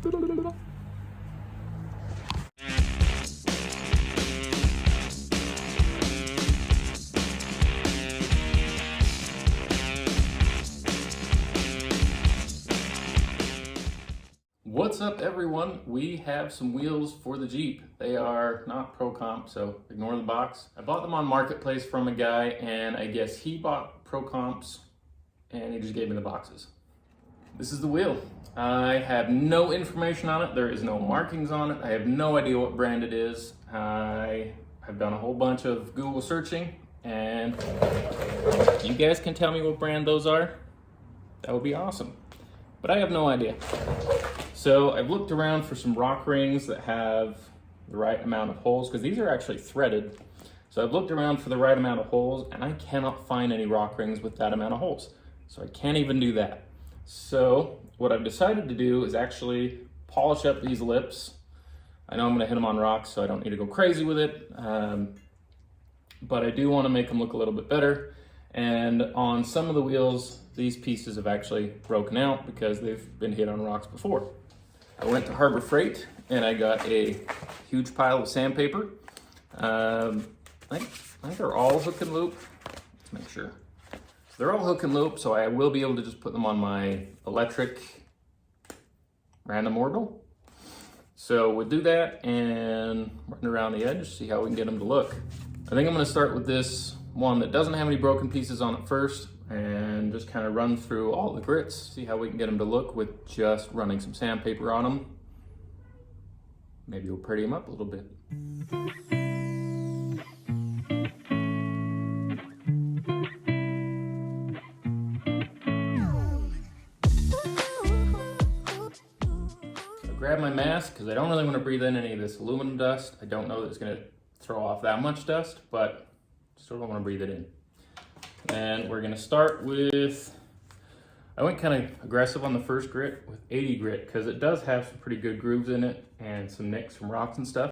What's up everyone? We have some wheels for the Jeep. They are not Pro Comp, so ignore the box. I bought them on Marketplace from a guy, and I guess he bought Pro Comps and he just gave me the boxes. This is the wheel. I have no information on it. There is no markings on it. I have no idea what brand it is. I have done a whole bunch of Google searching, and if you guys can tell me what brand those are, that would be awesome. But I have no idea. So I've looked around for some rock rings that have the right amount of holes, because these are actually threaded. So I've looked around for the right amount of holes, and I cannot find any rock rings with that amount of holes. So I can't even do that. So what I've decided to do is actually polish up these lips. I know I'm gonna hit them on rocks, so I don't need to go crazy with it. But I do wanna make them look a little bit better. And on some of the wheels, these pieces have actually broken out because they've been hit on rocks before. I went to Harbor Freight and I got a huge pile of sandpaper. I think they're all hook and loop. Let's make sure. They're all hook and loop, so I will be able to just put them on my electric random orbital. So we'll do that and run around the edge, see how we can get them to look. I think I'm gonna start with this one that doesn't have any broken pieces on it first, and just kind of run through all the grits, see how we can get them to look with just running some sandpaper on them. Maybe we'll pretty them up a little bit. Grab my mask because I don't really want to breathe in any of this aluminum dust. I don't know that it's going to throw off that much dust, but still don't want to breathe it in. And we're going to start with, I went kind of aggressive on the first grit with 80 grit because it does have some pretty good grooves in it and some nicks from rocks and stuff.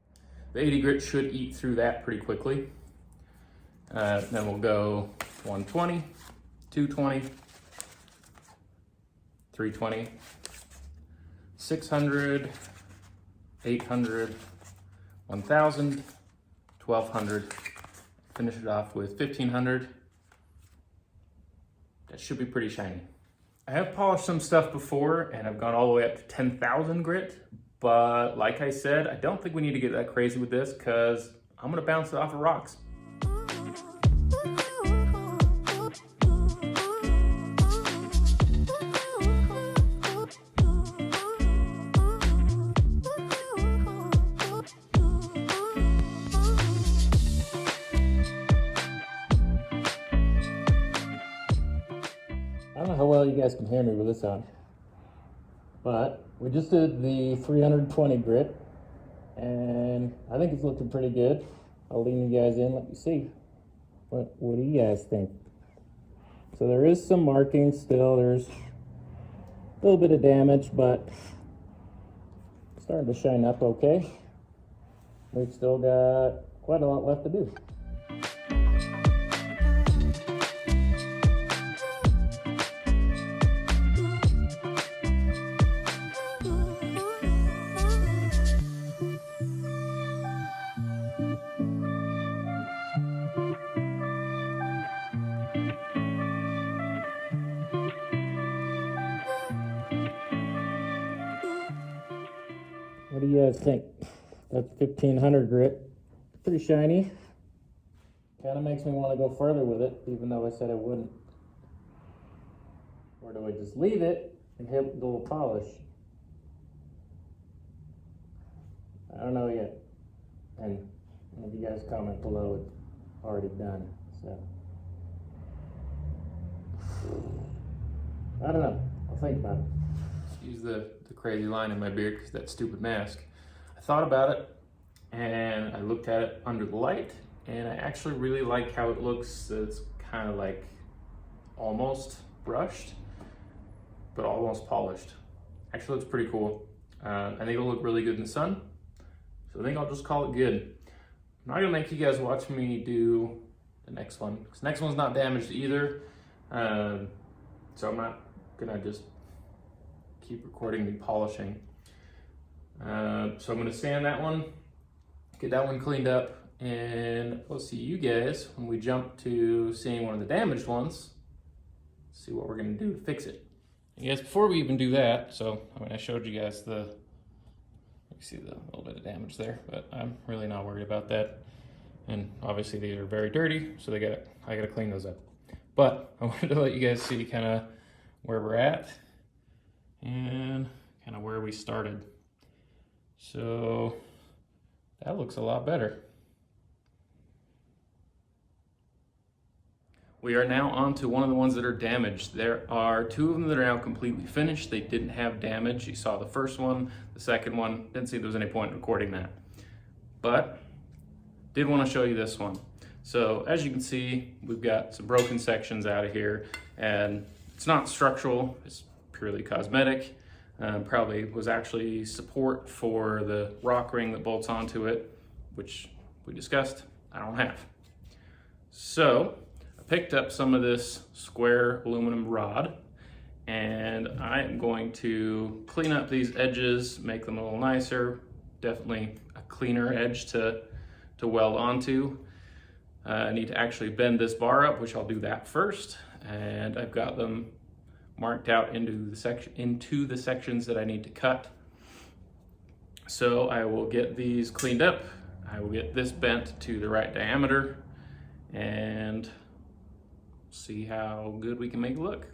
The 80 grit should eat through that pretty quickly. Then we'll go 120, 220, 320, 600, 800, 1000, 1200, finish it off with 1500. That should be pretty shiny. I have polished some stuff before and I've gone all the way up to 10,000 grit, but like I said, I don't think we need to get that crazy with this because I'm gonna bounce it off of rocks. I don't know how well you guys can hear me with this on, but we just did the 320 grit and I think it's looking pretty good. I'll lean you guys in, let you see. What do you guys think? So there is some markings still, there's a little bit of damage, but it's starting to shine up okay. We've still got quite a lot left to do. What do you guys think? That's 1500 grit. Pretty shiny. Kind of makes me want to go further with it, even though I said I wouldn't. Or do I just leave it and hit with a little polish? I don't know yet. And if you guys comment below, it's already done. So I don't know. I'll think about it. Use the crazy line in my beard because that stupid mask. I thought about it and I looked at it under the light and I actually really like how it looks. It's kind of like almost brushed but almost polished. Actually looks pretty cool. I think it'll look really good in the sun, so I think I'll just call it good. I'm not gonna make you guys watch me do the next one because the next one's not damaged either, so I'm not gonna just keep recording me polishing. So I'm going to sand that one, get that one cleaned up, and we'll see you guys when we jump to seeing one of the damaged ones, see what we're going to do to fix it. Yes, before we even do that, so I showed you guys you see the little bit of damage there, but I'm really not worried about that. And obviously these are very dirty, so I gotta clean those up. But I wanted to let you guys see kind of where we're at and kind of where we started. So that looks a lot better. We are now on to one of the ones that are damaged. There are two of them that are now completely finished. They didn't have damage. You saw the first one, the second one. Didn't see there was any point in recording that. But did want to show you this one. So as you can see, we've got some broken sections out of here, and it's not structural, it's purely cosmetic. Probably was actually support for the rock ring that bolts onto it, which we discussed I don't have. So I picked up some of this square aluminum rod, and I am going to clean up these edges, make them a little nicer, definitely a cleaner edge to weld onto. I need to actually bend this bar up, which I'll do that first, and I've got them marked out into the sections that I need to cut. So I will get these cleaned up. I will get this bent to the right diameter and see how good we can make it look.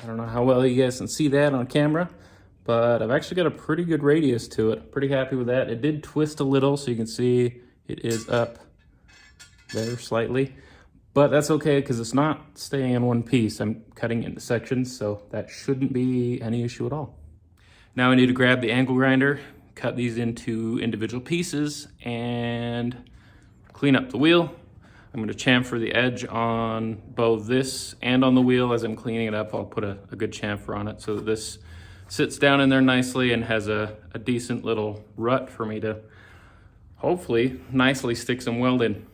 I don't know how well you guys can see that on camera, but I've actually got a pretty good radius to it. Pretty happy with that. It did twist a little, so you can see it is up there slightly, but that's okay because it's not staying in one piece. I'm cutting it into sections, so that shouldn't be any issue at all. Now I need to grab the angle grinder, cut these into individual pieces, and clean up the wheel. I'm going to chamfer the edge on both this and on the wheel. As I'm cleaning it up, I'll put a good chamfer on it so that this sits down in there nicely and has a decent little rut for me to hopefully nicely stick some weld in.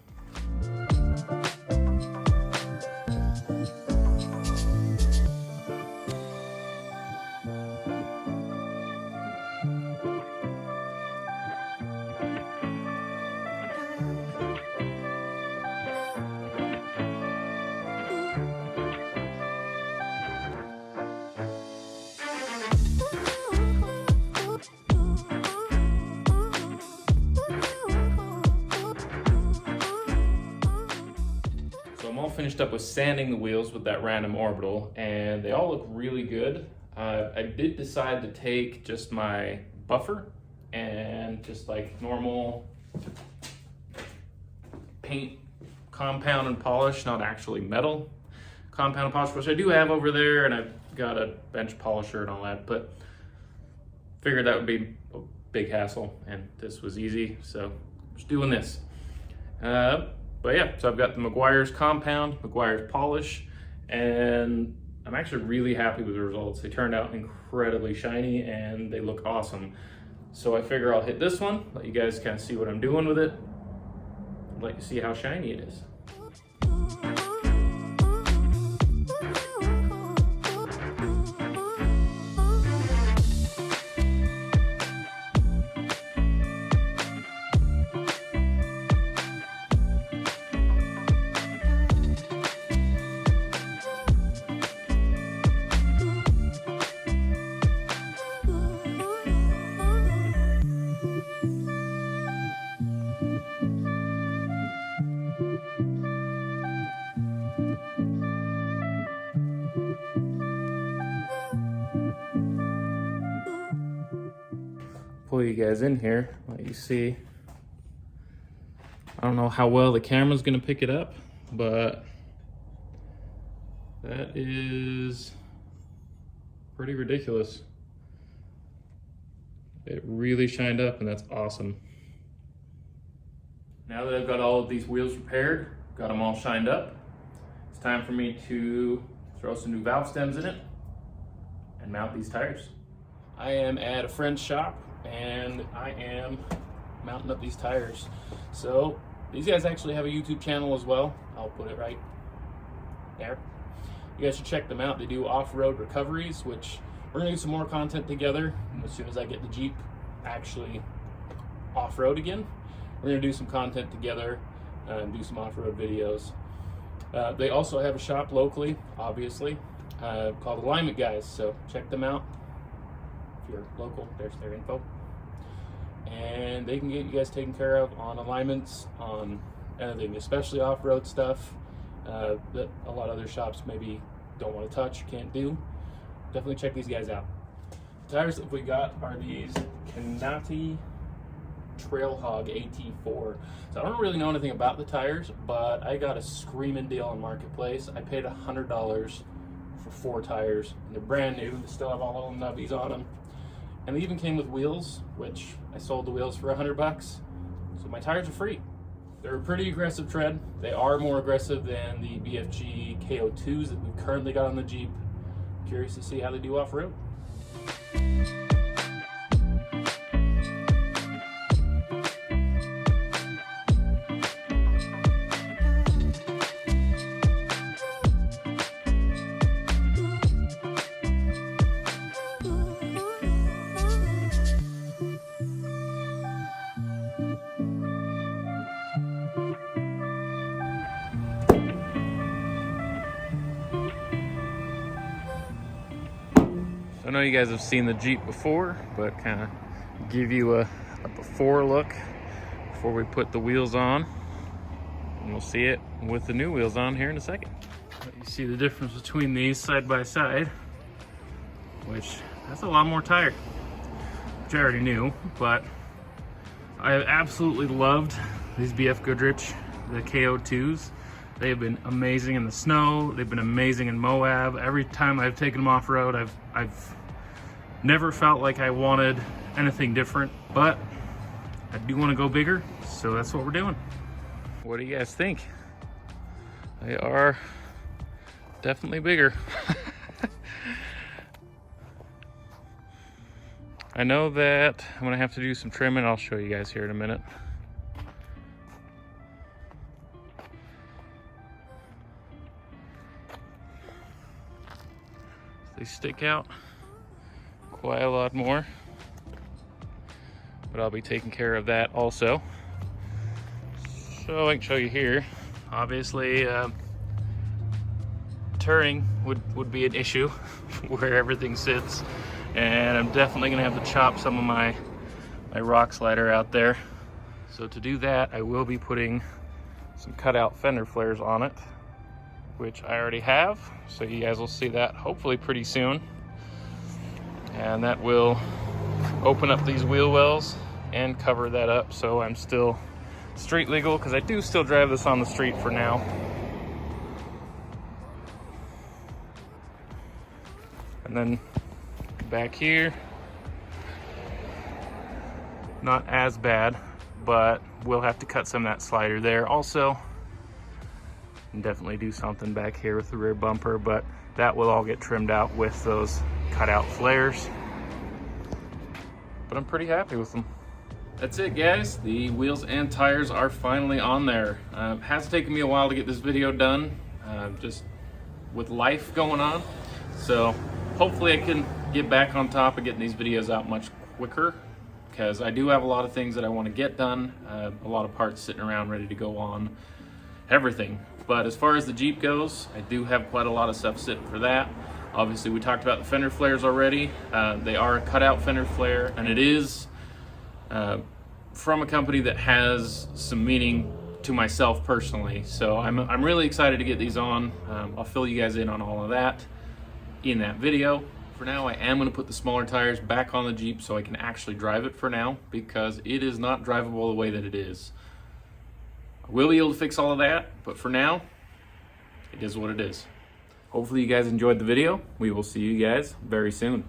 I'm all finished up with sanding the wheels with that random orbital, and they all look really good. I did decide to take just my buffer and just like normal paint compound and polish, not actually metal compound and polish, which I do have over there, and I've got a bench polisher and all that, but figured that would be a big hassle, and this was easy, so just doing this. But yeah, so I've got the Meguiar's compound, Meguiar's polish, and I'm actually really happy with the results. They turned out incredibly shiny and they look awesome. So I figure I'll hit this one, let you guys kind of see what I'm doing with it, let you see how shiny it is. Pull you guys in here, let you see. I don't know how well the camera's gonna pick it up, but that is pretty ridiculous. It really shined up, and that's awesome. Now that I've got all of these wheels repaired, got them all shined up, it's time for me to throw some new valve stems in it and mount these tires. I am at a friend's shop, and I am mounting up these tires. So these guys actually have a YouTube channel as well. I'll put it right there. You guys should check them out. They do off-road recoveries, which we're gonna do some more content together as soon as I get the Jeep actually off-road again. We're gonna do some content together and do some off-road videos. They also have a shop locally, obviously, called Alignment Guys, so check them out. If you're local, there's their info. And they can get you guys taken care of on alignments, on anything, especially off-road stuff that a lot of other shops maybe don't want to touch, can't do. Definitely check these guys out. The tires that we got are these Canati Trailhog AT4. So I don't really know anything about the tires, but I got a screaming deal on Marketplace. I paid $100 for 4 tires, and they're brand new. They still have all the nubbies on them. And they even came with wheels, which I sold the wheels for $100. So my tires are free. They're a pretty aggressive tread. They are more aggressive than the BFG KO2s that we've currently got on the Jeep. Curious to see how they do off-road. I know you guys have seen the Jeep before, but kind of give you a before look before we put the wheels on. And we'll see it with the new wheels on here in a second. You see the difference between these side by side, which that's a lot more tire, which I already knew, but I have absolutely loved these BF Goodrich, the KO2s. They have been amazing in the snow. They've been amazing in Moab. Every time I've taken them off road, I've never felt like I wanted anything different, but I do want to go bigger, so that's what we're doing. What do you guys think? They are definitely bigger. I know that I'm gonna have to do some trimming. I'll show you guys here in a minute. They stick out quite a lot more, but I'll be taking care of that also. So I can show you here. Obviously, turning would be an issue where everything sits, and I'm definitely gonna have to chop some of my rock slider out there. So to do that, I will be putting some cutout fender flares on it, which I already have, so you guys will see that hopefully pretty soon. And that will open up these wheel wells and cover that up, so I'm still street legal, because I do still drive this on the street for now. And then back here, not as bad, but we'll have to cut some of that slider there also. And definitely do something back here with the rear bumper, but that will all get trimmed out with those cutout flares. But I'm pretty happy with them. That's it, guys. The wheels and tires are finally on there. Has taken me a while to get this video done, just with life going on. So hopefully I can get back on top of getting these videos out much quicker, because I do have a lot of things that I want to get done, a lot of parts sitting around ready to go on, everything. But as far as the Jeep goes, I do have quite a lot of stuff sitting for that. Obviously, we talked about the fender flares already. They are a cutout fender flare, and it is from a company that has some meaning to myself personally. So I'm really excited to get these on. I'll fill you guys in on all of that in that video. For now, I am going to put the smaller tires back on the Jeep so I can actually drive it for now, because it is not drivable the way that it is. I will be able to fix all of that, but for now, it is what it is. Hopefully you guys enjoyed the video. We will see you guys very soon.